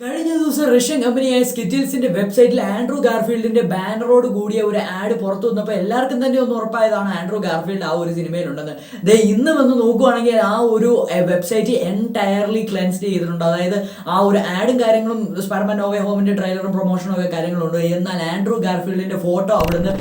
കഴിഞ്ഞ ദിവസം റഷ്യൻ കമ്പനിയായ സ്കിറ്റിൽസിന്റെ വെബ്സൈറ്റിൽ ആൻഡ്രൂ ഗാർഫീൽഡിന്റെ ബാനറോട് കൂടിയ ഒരു ആഡ് പുറത്തു വന്നപ്പോൾ എല്ലാവർക്കും തന്നെ ഒന്ന് ഉറപ്പായതാണ് ആൻഡ്രൂ ഗാർഫീൽഡ് ആ ഒരു സിനിമയിലുണ്ടെന്ന്. ഇന്ന് വന്ന് നോക്കുവാണെങ്കിൽ ആ ഒരു വെബ്സൈറ്റ് എൻറ്റയർലി ക്ലെൻസ്ഡ് ചെയ്തിട്ടുണ്ട്. അതായത് ആ ഒരു ആഡും കാര്യങ്ങളും സ്പൈഡർമാൻ നോ വേ ഹോമിന്റെ ട്രെയിലറും പ്രൊമോഷനും ഒക്കെ കാര്യങ്ങളുണ്ട്. എന്നാൽ ആൻഡ്രൂ ഗാർഫീൽഡിന്റെ ഫോട്ടോ അവിടുന്ന്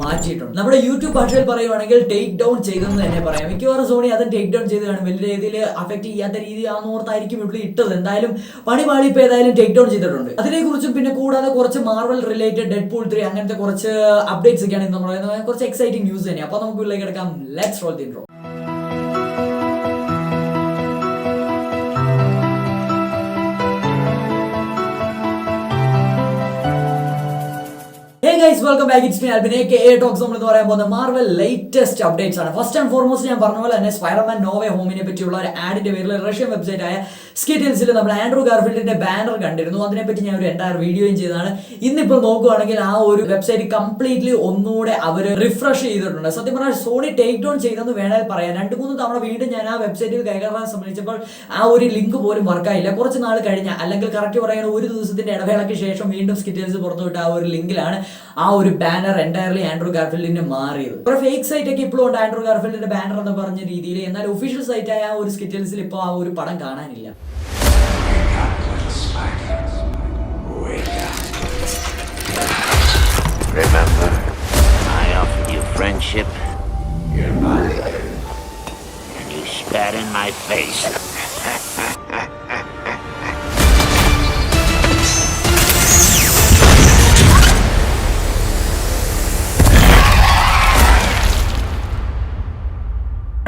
മാറ്റിയിട്ടുണ്ട്. നമ്മുടെ യൂട്യൂബ് ഭാഷയിൽ പറയുവാണെങ്കിൽ ടേക്ക് ഡൗൺ ചെയ്തെന്ന് തന്നെ പറയാം. മിക്കവാറും സോണി അത് ടേക്ക് ഡൗൺ ചെയ്ത് കാണും. വലിയ രീതിയിൽ അഫക്ട് ചെയ്യാത്ത രീതി ആണെന്നോർത്തായിരിക്കും ഇവിടെ ഇട്ടത്. എന്തായാലും പണി ഇപ്പൊ ഏതായാലും ടേക്ക് ഡൗൺ ചെയ്തിട്ടുണ്ട്. അതിനെക്കുറിച്ചും പിന്നെ കൂടാതെ കുറച്ച് മാർവൽ റിലേറ്റഡ് ഡെഡ്പൂൾ 3 അങ്ങനത്തെ കുറച്ച് അപ്ഡേറ്റ്സ് ഒക്കെയാണ് ഇന്ന് നമ്മൾ പറയുന്നത്. കുറച്ച് എക്സൈറ്റിംഗ് ന്യൂസ് തന്നെ. അപ്പൊ നമുക്ക് ഉള്ളിലേക്ക് എടുക്കാം. Let's role the intro. Hey guys, welcome back. It's me Alvin aka Talks നമ്മൾ എന്ന് പറയാൻ പോകുന്ന മാർവൽ ലേറ്റസ്റ്റ് അപ്ഡേറ്റ്സ് ആണ്. ഫസ്റ്റ് ആൻഡ് ഫോർമോസ്റ്റ് ഞാൻ പറഞ്ഞ പോലെ തന്നെ സ്പൈഡർമാൻ നോ വേ ഹോമിനെ പറ്റിയുള്ള ഒരു ആഡിന്റെ പേരിൽ റഷ്യൻ വെബ്സൈറ്റ് ആയ സ്കിറ്റിൽസിൽ നമ്മൾ ആൻഡ്രൂ ഗാർഫീൽഡിന്റെ ബാനർ കണ്ടിരുന്നു. അതിനെപ്പറ്റി ഞാൻ ഒരു എൻ്റയർ വീഡിയോയും ചെയ്തതാണ്. ഇന്നിപ്പോൾ നോക്കുകയാണെങ്കിൽ ആ ഒരു വെബ്സൈറ്റ് കംപ്ലീറ്റ്ലി ഒന്നുകൂടെ അവർ റിഫ്രഷ് ചെയ്തിട്ടുണ്ട്. സത്യം പറഞ്ഞാൽ സോണി ടേക്ക് ഡൗൺ ചെയ്തെന്ന് വേണേൽ പറയാം. 2-3 തവണ വീണ്ടും ഞാൻ ആ വെബ്സൈറ്റിൽ കൈകാറാൻ ശ്രമിച്ചപ്പോൾ ആ ഒരു ലിങ്ക് പോലും വർക്കായില്ല. കുറച്ച് നാൾ കഴിഞ്ഞ, അല്ലെങ്കിൽ കറക്റ്റ് പറയുന്ന ഒരു ദിവസത്തിന്റെ ഇടവേളയ്ക്ക് ശേഷം വീണ്ടും സ്കിറ്റിൽസ് പുറത്തുവിട്ട ആ ഒരു ലിങ്കിലാണ് ആ ഒരു ബാനർ എൻറ്റയർലി ആൻഡ്രൂ ഗാർഫീൽഡിന് മാറിയത്. കുറെ ഫേക്ക് സൈറ്റ് ഒക്കെ ഇപ്പോഴും ഉണ്ട് ആൻഡ്രൂ ഗാർഫീൽഡിന്റെ ബാനർ എന്ന് പറഞ്ഞ രീതിയിൽ. എന്നാൽ ഒഫീഷ്യൽ സൈറ്റായ ആ ഒരു സ്കിറ്റിൽസിൽ ഇപ്പോൾ ആ ഒരു പടം കാണാനില്ല. Remember, I offered you friendship, and you spat in my face.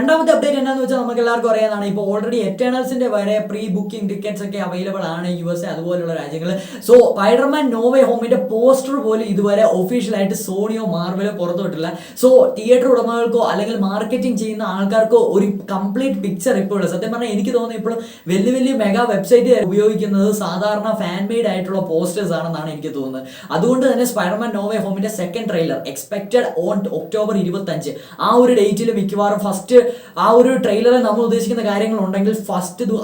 രണ്ടാമത്തെ അപ്ഡേറ്റ് എന്താണെന്ന് വെച്ചാൽ നമുക്ക് എല്ലാവർക്കും അറിയാവുന്നതാണ്. ഇപ്പോൾ ഓൾറെഡി എറ്റേണൽസിന്റെ വരെ പ്രീ ബുക്കിംഗ് ടിക്കറ്റ്സ് ഒക്കെ അവൈലബിൾ ആണ് USA അതുപോലുള്ള രാജ്യങ്ങളിൽ. സോ സ്പൈഡർമാൻ നോ വേ ഹോമിന്റെ പോസ്റ്റർ പോലും ഇതുവരെ ഒഫീഷ്യലായിട്ട് സോണിയോ മാർവലോ പുറത്തുവിട്ടില്ല. സോ തിയേറ്റർ ഉടമകൾക്കോ അല്ലെങ്കിൽ മാർക്കറ്റിംഗ് ചെയ്യുന്ന ആൾക്കാർക്കോ ഒരു കംപ്ലീറ്റ് പിക്ചർ ഇപ്പോഴും. സത്യം പറഞ്ഞാൽ എനിക്ക് തോന്നുന്നു ഇപ്പോഴും വലിയ മെഗാ വെബ്സൈറ്റ് ഉപയോഗിക്കുന്നത് സാധാരണ ഫാൻ മെയ്ഡ് ആയിട്ടുള്ള പോസ്റ്റേഴ്സ് ആണെന്നാണ് എനിക്ക് തോന്നുന്നത്. അതുകൊണ്ട് തന്നെ സ്പൈഡർമാൻ നോ വേ ഹോമിന്റെ second trailer expected on October 25 ആ ഒരു ഡേറ്റിൽ മിക്കവാറും ഫസ്റ്റ് ആ ഒരു ട്രെയിലറിൽ നമ്മൾ ഉദ്ദേശിക്കുന്ന കാര്യങ്ങളുണ്ടെങ്കിൽ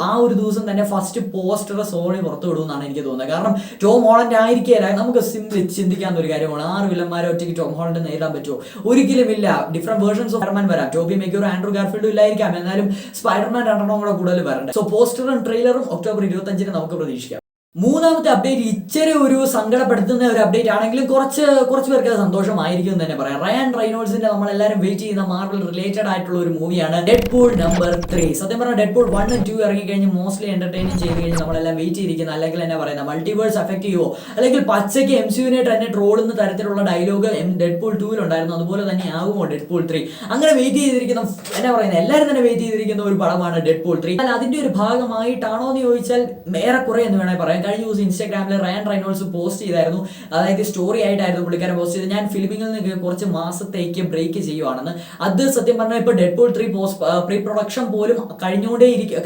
ആ ഒരു ദിവസം തന്നെ ഫസ്റ്റ് പോസ്റ്റർ സോണി പുറത്തു വിടുമെന്നാണ് എനിക്ക് തോന്നുന്നത്. കാരണം ടോം ഹോളണ്ട് ആയിരിക്കില്ല. നമുക്ക് സിംപ്ലി ചിന്തിക്കാവുന്ന ഒരു കാര്യമാണ്. 6 വില്ലന്മാരെ ഒറ്റയ്ക്ക് ടോം ഹോളണ്ട് നേരിടാൻ പറ്റുമോ? ഒരിക്കലും ഇല്ല. ഡിഫറെന്റ് വേർഷൻസ് ഓഫ് സ്പൈഡർമാൻ വരാം. ടോബി മെഗ്വയറും ആൻഡ്രൂ ഗാർഫീൽഡും ഇല്ലായിരിക്കാം. എന്നാലും സ്പൈഡർമാൻ 2 കൂടെ കൂടുതൽ വരണ്ട. സോ പോസ്റ്ററും ട്രെയിലറും ഒക്ടോബർ 25 നമുക്ക് പ്രതീക്ഷിക്കാം. മൂന്നാമത്തെ അപ്ഡേറ്റ് ഇച്ചിരി ഒരു സങ്കടപ്പെടുത്തുന്ന ഒരു അപ്ഡേറ്റ് ആണെങ്കിലും കുറച്ച് പേർക്ക് അത് സന്തോഷമായിരിക്കും എന്ന് തന്നെ പറയാം. റയൻ റെയ്നോൾഡ്സിന്റെ നമ്മളെല്ലാവരും വെയിറ്റ് ചെയ്യുന്ന മാർവൽ റിലേറ്റഡ് ആയിട്ടുള്ള ഒരു മൂവിയാണ് ഡെഡ്പൂൾ നമ്പർ 3. സത്യം പറഞ്ഞാൽ ഡെഡ്പൂൾ 1 and 2 ഇറങ്ങിക്കഴിഞ്ഞ് മോസ്റ്റ്ലി എന്റർടൈനിങ് ചെയ്ത് കഴിഞ്ഞ് നമ്മളെല്ലാം വെയിറ്റ് ചെയ്തിരിക്കുന്ന, അല്ലെങ്കിൽ എന്നാ പറയുന്ന മൾട്ടിവേഴ്സ് എഫക്ട് ചെയ്യുമോ, അല്ലെങ്കിൽ പച്ചയ്ക്ക് MCU-നെ തന്നെ ട്രോളുന്ന തരത്തിലുള്ള ഡയലോഗ് ഡെഡ്പൂൾ 2 ഉണ്ടായിരുന്നു. അതുപോലെ തന്നെ ആകുമോ ഡെഡ്പൂൾ 3? അങ്ങനെ വെയിറ്റ് ചെയ്തിരിക്കുന്ന, എന്നാ പറയുന്നത്, എല്ലാവരും തന്നെ വെയിറ്റ് ചെയ്തിരിക്കുന്ന ഒരു പടമാണ് ഡെഡ്പൂൾ 3. എന്നാൽ അതിന്റെ ഒരു ഭാഗമായിട്ടാണോ എന്ന് ചോദിച്ചാൽ ഏറെക്കുറെ എന്ന് വേണമെങ്കിൽ പറയാം. കഴിഞ്ഞ ദിവസം ഇൻസ്റ്റാഗ്രാമിൽ റയൻ റെയ്നോൾഡ്സ് പോസ്റ്റ് ചെയ്തായിരുന്നു. അതായത് സ്റ്റോറി ആയിട്ടായിരുന്നു പുള്ളിക്കാരൻ പോസ്റ്റ് ചെയ്ത്, ഞാൻ ഫിലിമിങ്ങിൽ നിന്ന് കുറച്ച് മാസത്തേക്ക് ബ്രേക്ക് ചെയ്യുവാണെന്ന്. അത് സത്യം പറഞ്ഞാൽ ഇപ്പോൾ ഡെഡ്പൂൾ 3 പ്രീ പ്രൊഡക്ഷൻ പോലും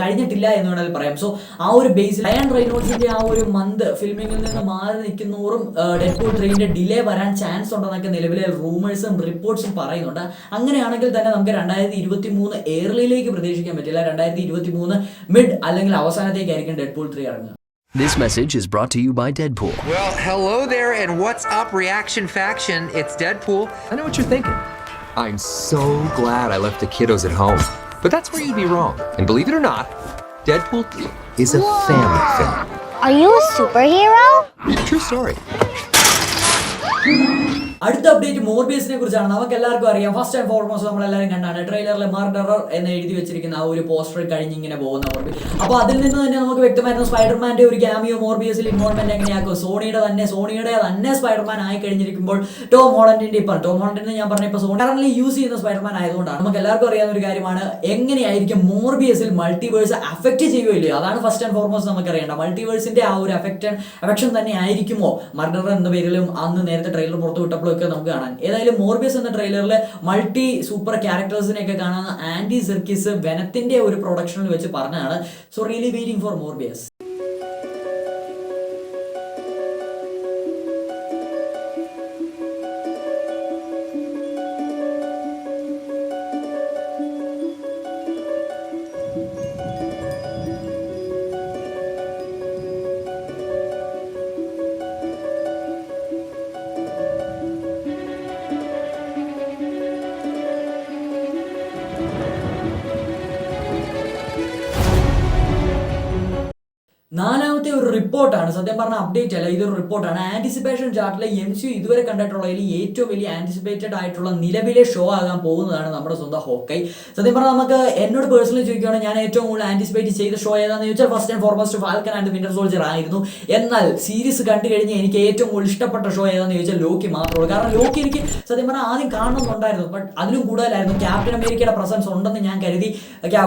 കഴിഞ്ഞിട്ടില്ല എന്ന് വേണമെങ്കിൽ പറയാം. സോ ആ ഒരു ബേസിൽ റയൻ റെയ്നോൾഡ്സിന്റെ ആ ഒരു മന്ത് ഫിലിമിങ്ങിൽ നിന്ന് മാറി നിൽക്കുന്നോറും ഡെഡ്പൂൾ 3ന്റെ ഡിലേ വരാൻ ചാൻസ് ഉണ്ടെന്നൊക്കെ നിലവിലെ റൂമേഴ്സും റിപ്പോർട്ട്സും പറയുന്നുണ്ട്. അങ്ങനെയാണെങ്കിൽ തന്നെ നമുക്ക് 2023 ഏർലിയിലേക്ക് പ്രതീക്ഷിക്കാൻ പറ്റില്ല. 2023 മിഡ് അല്ലെങ്കിൽ അവസാനത്തേക്കായിരിക്കും ഡെഡ്പൂൾ 3 ഇറങ്ങുക. This message is brought to you by Deadpool. Well, hello there, and what's up, Reaction Faction? It's Deadpool. I know what you're thinking. I'm so glad I left the kiddos at home. But that's where you'd be wrong. And believe it or not, Deadpool is a family film. Are you a superhero? True story. അടുത്ത update മോർബിയസിനെ കുറിച്ചാണ്. നമുക്ക് എല്ലാവർക്കും അറിയാം. First and foremost നമ്മളെല്ലാവരും കണ്ടാണ് ട്രെയിലറിൽ murderer എന്ന് എഴുതി വെച്ചിരിക്കുന്ന ആ ഒരു പോസ്റ്റർ കഴിഞ്ഞിങ്ങനെ പോകുന്ന മോർബി. അപ്പോൾ അതിൽ നിന്ന് തന്നെ നമുക്ക് വ്യക്തമായിരുന്നു സ്പൈഡർമാന്റെ ഒരു ക്യാമിയോ മോർബിയസിൽ ഇൻവോൾവ്മെന്റ് എങ്ങനെയാക്കും. സോണിയുടെ തന്നെ സ്പൈഡർമാൻ ആയി കഴിഞ്ഞിരിക്കുമ്പോൾ ടോം ഹോളണ്ടിന്റെ ഞാൻ പറഞ്ഞ ഇപ്പോൾ സോണി കറന്റ് യൂസ് ചെയ്യുന്ന സ്പൈഡർമാൻ ആയതുകൊണ്ടാണ് നമുക്ക് എല്ലാവർക്കും അറിയാവുന്ന ഒരു കാര്യമാണ് എങ്ങനെയായിരിക്കും മോർബിയസിൽ മൾട്ടിവേഴ്സ് അഫക്ട് ചെയ്യുകയോ ഇല്ലയോ. അതാണ് ഫസ്റ്റ് ആൻഡ് ഫോർമോസ്റ്റ് നമുക്ക് അറിയേണ്ടത്. മൾട്ടിവേഴ്സിന്റെ ആ ഒരു അഫക്ഷൻ തന്നെ ആയിരിക്കുമോ മർഡറർ എന്ന പേരിലും അന്ന് നേരത്തെ ട്രെയിലർ പുറത്തു വിട്ടപ്പോൾ ഒക്കെ നമുക്ക് കാണാൻ. ഏതായാലും മോർബിയസ് എന്ന ട്രെയിലറിൽ മൾട്ടി സൂപ്പർ ക്യാരക്ടേഴ്സിനെയൊക്കെ കാണുന്ന ആൻഡി സെർക്കിസ് വെനത്തിന്റെ ഒരു പ്രൊഡക്ഷനിൽ വെച്ച് പറഞ്ഞതാണ്. So really waiting for Morbius. റിപ്പോർട്ടാണ്, സത്യം പറഞ്ഞ അപ്ഡേറ്റ് അല്ല, ഇതൊരു റിപ്പോർട്ടാണ്. ആന്റിസിപ്പേഷൻ ചാർട്ടിലെ MCU ഇതുവരെ കണ്ടിട്ടുള്ളതിൽ ഏറ്റവും വലിയ ആന്റിസിപ്പേറ്റഡ് ആയിട്ടുള്ള നിലവിലെ ഷോ ആകാൻ പോകുന്നതാണ് നമ്മുടെ സ്വന്തം ഹോക്കൈ. സത്യം പറഞ്ഞാൽ നമുക്ക് എന്നോട് പേഴ്സണലി ചോദിക്കുകയാണെങ്കിൽ ഞാൻ ഏറ്റവും കൂടുതൽ ആന്റിസിപ്പേറ്റ് ചെയ്ത ഷോ ഏതാണെന്ന് ചോദിച്ചാൽ first and foremost falcon and Winter soldier ആയിരുന്നു. എന്നാൽ സീരീസ് കണ്ടു കഴിഞ്ഞ് എനിക്ക് ഏറ്റവും കൂടുതൽ ഇഷ്ടപ്പെട്ട ഷോ ഏതാണെന്ന് ചോദിച്ചാൽ ലോക്കി മാത്രമേ ഉള്ളൂ. കാരണം ലോക്കി എനിക്ക് സത്യം പറഞ്ഞാൽ ആദ്യം കാണണമെന്നുണ്ടായിരുന്നു, ബട്ട് അതിലും കൂടുതലായിരുന്നു ക്യാപ്റ്റൻ അമേരിക്കയുടെ പ്രസൻസ് ഉണ്ടെന്ന് ഞാൻ കരുതി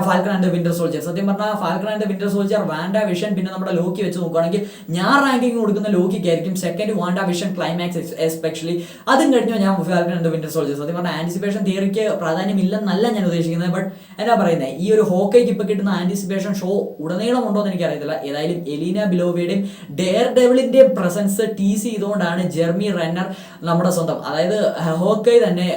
ഫാൽക്കൺ ആൻഡ് വിന്റർ സോൾജർ. സത്യം പറഞ്ഞാൽ Falcon and Winter Soldier, WandaVision, പിന്നെ നമ്മുടെ ലോക്കി വെച്ച് നോക്കുകയാണെങ്കിൽ ഞാൻ റാങ്കിങ് കൊടുക്കുന്ന ലോക്കിക്കായിരിക്കും. Second WandaVision, climax especially. അതും കഴിഞ്ഞു ഞാൻ ഫാൽക്കൺ ആൻഡ് വിന്റർ സോൾജർ. സത്യം പറഞ്ഞാൽ ആന്റിസിപ്പേഷൻ തിയറിക്ക് പ്രാധാന്യമില്ലെന്നല്ല ഞാൻ ഉദ്ദേശിക്കുന്നത്, ബട്ട് എന്താ പറയുന്നത്, ഈ ഒരു ഹോക്കൈക്ക് ഇപ്പൊ കിട്ടുന്ന ആന്റിസിപ്പേഷൻ ഷോ ഉടനീളം ഉണ്ടോ എന്ന് എനിക്കറിയത്തില്ല. ഏതായാലും എലീന ബിലോവയുടെയും ഡെയർ ഡെവിളിന്റെയും പ്രസൻസ് ടീസ് ചെയ്തുകൊണ്ടാണ് ജെർമി റെന്നർ നമ്മുടെ സ്വന്തം, അതായത് ഹോക്കൈ തന്നെ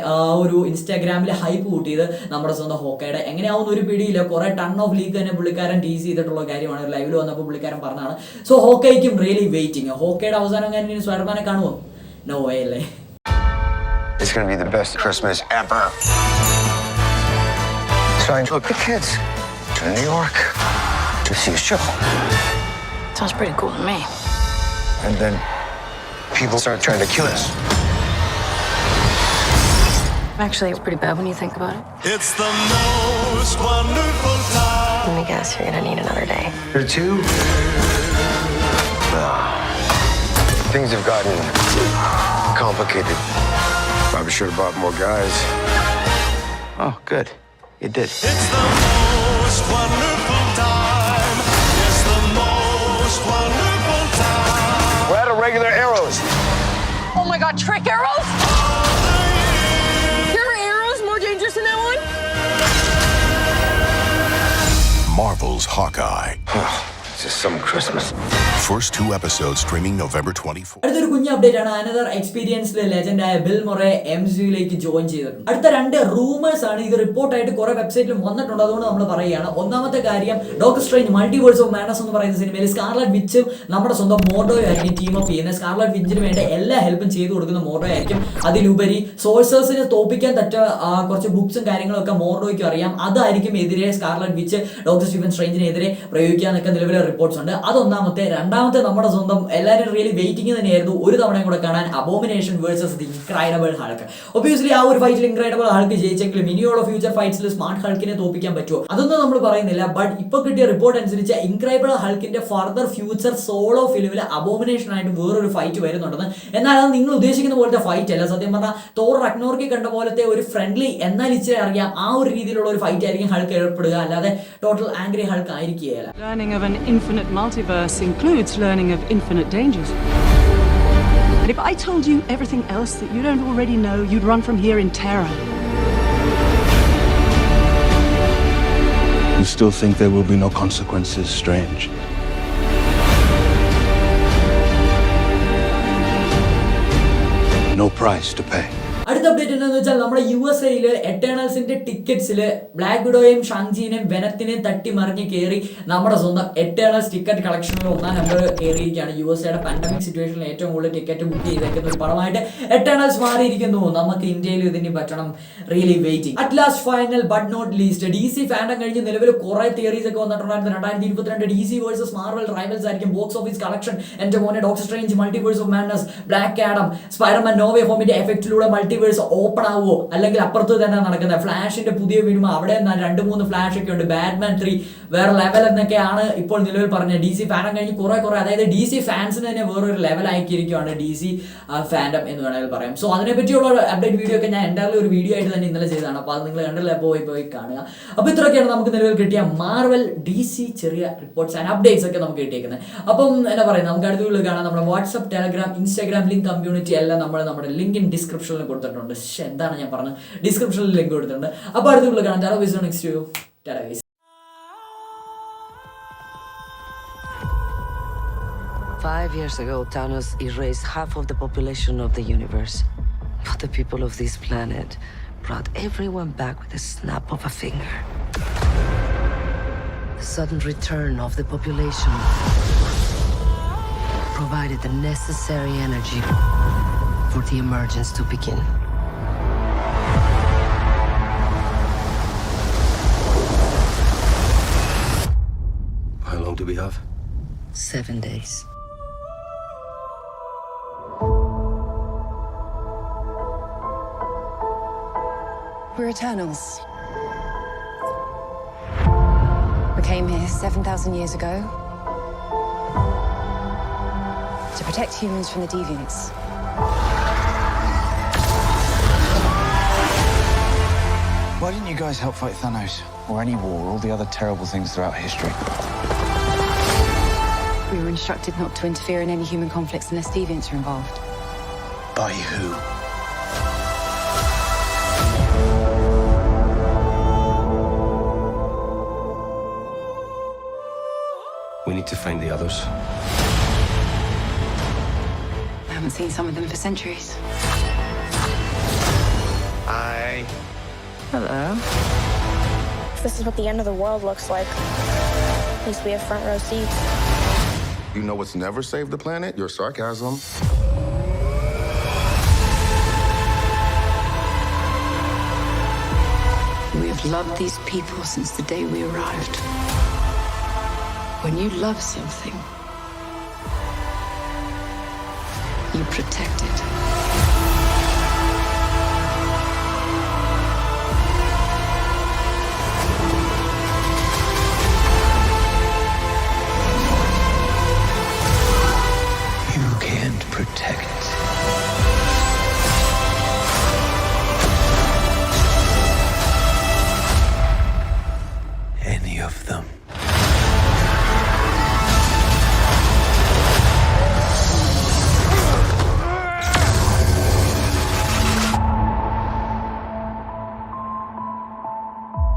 ഒരു ഇൻസ്റ്റാഗ്രാമിൽ ഹൈപ്പ് കൂട്ടിയത് നമ്മുടെ സ്വന്തം ഹോക്കയുടെ. എങ്ങനെയാവുന്ന ഒരു പിടിയില്ല, കുറെ ടൺ ഓഫ് ലീഗ് തന്നെ പുള്ളിക്കാരൻ ടീസ് ചെയ്തിട്ടുള്ള കാര്യമാണ്. ലൈവിൽ വന്നപ്പോൾ പുള്ളിക്കാരൻ പറഞ്ഞതാണ്. സോ ഹോക്കൈക്കും റിയലി വെയിറ്റിംഗ്. ഹോക്കയുടെ അവസാനം ഞാൻ സ്പൈഡർമാനെ കാണുമോ? നോ വേ അല്ലേ. It's gonna be the best Christmas ever. So I took the kids to New York to see a show. Sounds pretty cool to me. And then people started trying to kill us. Actually, it's pretty bad when you think about it. It's the most wonderful time. Let me guess, you're gonna need another day. Or two. Things have gotten complicated. Probably should have brought more guys. Oh, good. You did. It's the most wonderful time. It's the most wonderful time. We're out of regular arrows. Oh my god, trick arrows? Your arrows more dangerous than that one? Marvel's Hawkeye. It's just some Christmas. First 2 episodes streaming November 24th. അടുത്തൊരു കുഞ്ഞ് update ആണ്. Another എക്സ്പീരിയൻസിലെ ലെജൻഡായ bill മൊറെ MCUയിലേക്ക് join ചെയ്തിട്ടുണ്ട്. അടുത്ത 2 rumours ആണ്. ഇത് റിപ്പോർട്ടായിട്ട് കുറെ വെബ്സൈറ്റിലും വന്നിട്ടുണ്ട്, അതുകൊണ്ട് നമ്മൾ പറയുകയാണ്. ഒന്നാമത്തെ കാര്യം, doctor Strange Multiverse of madness എന്ന് പറയുന്ന സിനിമയിൽ സ്കാർലറ്റ് വിച്ചും നമ്മുടെ സ്വന്തം മോർഡോ ആയിരിക്കും ടീം അപ്പ് ചെയ്യുന്നത്. സ്കാർലറ്റ് വിച്ചിന് വേണ്ട എല്ലാ ഹെൽപ്പും ചെയ്തു കൊടുക്കുന്ന മോർഡോ ആയിരിക്കും. അതിലുപരി സോഴ്സേഴ്സിനെ തോപ്പിക്കാൻ കുറച്ച് ബുക്സും കാര്യങ്ങളും ഒക്കെ മോർഡോയ്ക്ക് അറിയാം. അതായിരിക്കും എതിരെ സ്കാർലറ്റ് വിച്ച് ഡോക്ടർ സ്റ്റീഫൻ സ്ട്രേഞ്ചിനെതിരെ പ്രയോഗിക്കാന്നൊക്കെ നിലവിലെ റിപ്പോർട്ട്സ് ഉണ്ട്. അതൊന്നാമത്തെ. രണ്ടാമത്തെ, നമ്മുടെ സ്വന്തം എല്ലാവരും റിയലി വെയിറ്റിംഗ് തന്നെയായിരുന്നു ഒരു തവണയും കൂടെ കാണാൻ Abomination versus the Incredible Hulk. Obviously ആ ഒരു ഫൈറ്റിൽ ഇൻക്രൈഡബിൾ ഹൾക്ക് ജയിച്ചെങ്കിലും ഇനിയുള്ള ഫ്യൂച്ചർ ഫൈറ്റ്സിൽ സ്മാർട്ട് ഹൾക്കിനെ തോപ്പിക്കാൻ പറ്റുമോ അതൊന്നും നമ്മൾ പറയുന്നില്ല. ബട്ട് ഇപ്പൊ കിട്ടിയ റിപ്പോർട്ട് അനുസരിച്ച് ഇൻക്രൈഡബിൾ ഹൾക്കിന്റെ ഫർദർ ഫ്യൂച്ചർ സോളോ ഫിലിമിൽ അബോമിനേഷൻ ആയിട്ട് വേറൊരു ഫൈറ്റ് വരുന്നുണ്ടെന്ന്. എന്നാൽ അത് നിങ്ങൾ ഉദ്ദേശിക്കുന്ന പോലത്തെ ഫൈറ്റ് അല്ല. സത്യം പറഞ്ഞാൽ തോർ റഗ്നോർക്ക് കണ്ട പോലത്തെ ഒരു ഫ്രണ്ട്ലി എന്നാൽ ഇച്ചിരി അറിയാം ആ ഒരു രീതിയിലുള്ള ഒരു ഫൈറ്റ് ആയിരിക്കും ഹൾക്ക് ഏർപ്പെടുക, അല്ലാതെ ടോട്ടൽ ആംഗ്രി ഹൾക്ക് ആയിരിക്കുകയല്ല. Learning of an infinite multiverse includes learning of infinite dangers. And if I told you everything else that you don't already know, you'd run from here in terror. You still think there will be no consequences, Strange? No price to pay. അടുത്ത update എന്താണെന്ന് വെച്ചാൽ നമ്മുടെ USA എറ്റേണൽസിന്റെ ടിക്കറ്റ്സിൽ black വിഡോയും ഷാങ്ചിനെയും വെനത്തിനെയും തട്ടി മറിഞ്ഞ് കയറി നമ്മുടെ സ്വന്തം Eternals ticket കളക്ഷനിൽ 1ാം നമ്പർ കയറിയിരിക്കുകയാണ്. USA പാൻഡമിക് സിറ്റുവേഷനിൽ ഏറ്റവും കൂടുതൽ ടിക്കറ്റ് ബുക്ക് ചെയ്തേക്കുന്ന ഒരു പടമായിട്ട് എറ്റേണൽസ് മാറിയിരിക്കുന്നു. നമുക്ക് ഇന്ത്യയിൽ ഇതിന് പറ്റണം. Really waiting. At last final but not least, DC fandom കഴിഞ്ഞ് നിലവിൽ കുറെ തിയറീസ് ഒക്കെ വന്നിട്ടുണ്ടായിരുന്നു. 2022 DC വേഴ്സസ് മാർവൽ റൈവൽസ് ആയിരിക്കും. ബോക്സ് ഓഫീസ് കളക്ഷൻ എന്റെ മോനെ Doctor Strange Multiverse of Madness, Black Adam, Spiderman no way ഹോമിന്റെ എഫക്റ്റിലൂടെ മൾട്ടിവേഴ്സ് ഓപ്പൺ ആവുമോ, അല്ലെങ്കിൽ അപ്പുറത്ത് തന്നെ നടക്കുന്നത് ഫ്ലാഷിന്റെ പുതിയ വീടും അവിടെ 2-3 ഫ്ലാഷ് ഒക്കെ ഉണ്ട്. ബാറ്റ്മാൻ 3 വേറെ ലെവൽ എന്നൊക്കെയാണ് ഇപ്പോൾ നിലവിൽ പറഞ്ഞത്. DC ഫാൻഡം കഴിഞ്ഞ് കുറെ അതായത് DC ഫാൻസിന് തന്നെ വേറൊരു ലെവൽ ആക്കിയിരിക്കുകയാണ് DC ഫാൻഡം എന്ന് വേണമെങ്കിൽ പറയാം. സോ അതിനെ പറ്റിയുള്ള അപ്ഡേറ്റ് വീഡിയോ ഒക്കെ ഞാൻ എന്തായാലും ഒരു വീഡിയോ ആയിട്ട് തന്നെ ഇന്നലെ ചെയ്തതാണ്. അപ്പോൾ അത് നിങ്ങൾ കണ്ടില്ല, പോയി കാണുക. അപ്പോൾ ഇത്രയൊക്കെയാണ് നമുക്ക് നിലവിൽ കിട്ടിയ മാർവൽ DC ചെറിയ റിപ്പോർട്ട്സ് ആൻഡ് അപ്ഡേറ്റ്സ് ഒക്കെ നമുക്ക് കിട്ടിയേക്കുന്നത്. അപ്പം എന്താ പറയുക, നമുക്ക് അടുത്ത വീഡിയോ കാണാം. നമ്മുടെ WhatsApp, Telegram, Instagram link, community എല്ലാം നമ്മുടെ ലിങ്ക് ഇൻ ഡിസ്ക്രിപ്ഷനിൽ കൊടുത്തിട്ടുണ്ട്. എന്താണ് ഞാൻ പറഞ്ഞത്, ഡിസ്ക്രിപ്ഷനിൽ ലിങ്ക് കൊടുത്തിട്ടുണ്ട്. അപ്പോൾ അടുത്ത വീഡിയോ കാണാം. Next video. 5 years ago, Thanos erased half of the population of the universe. But the people of this planet brought everyone back with a snap of a finger. The sudden return of the population provided the necessary energy for the emergence to begin. How long do we have? 7 days. We're Eternals. We came here 7,000 years ago to protect humans from the deviants. Why didn't you guys help fight Thanos? Or any war, all the other terrible things throughout history? We were instructed not to interfere in any human conflicts unless deviants are involved. By who? We need to find the others. I haven't seen some of them for centuries. Hi. Hello. This is what the end of the world looks like. At least we have front row seats. You know what's never saved the planet? Your sarcasm. We have loved these people since the day we arrived. When you love something, you protect it. You can't protect. Any of them.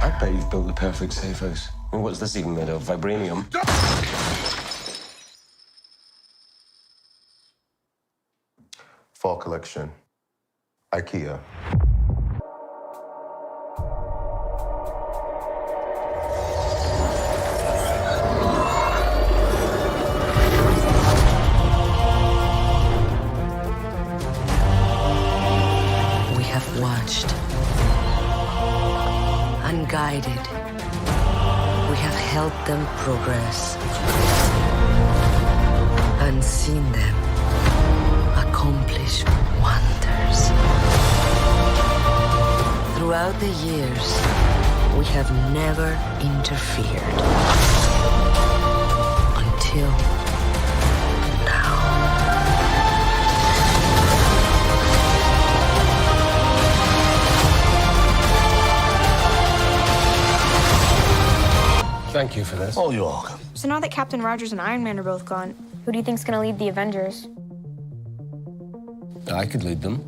I bet you've built the perfect safe house. And what's this even made of? Vibranium? Fall collection. IKEA. We have watched, unguided. We have helped them progress and seen them accomplish wonders. Throughout the years, we have never interfered until now. Thank you for this. Oh, you're welcome. So now that Captain Rogers and Iron Man are both gone, who do you think's gonna lead the Avengers? I could lead them.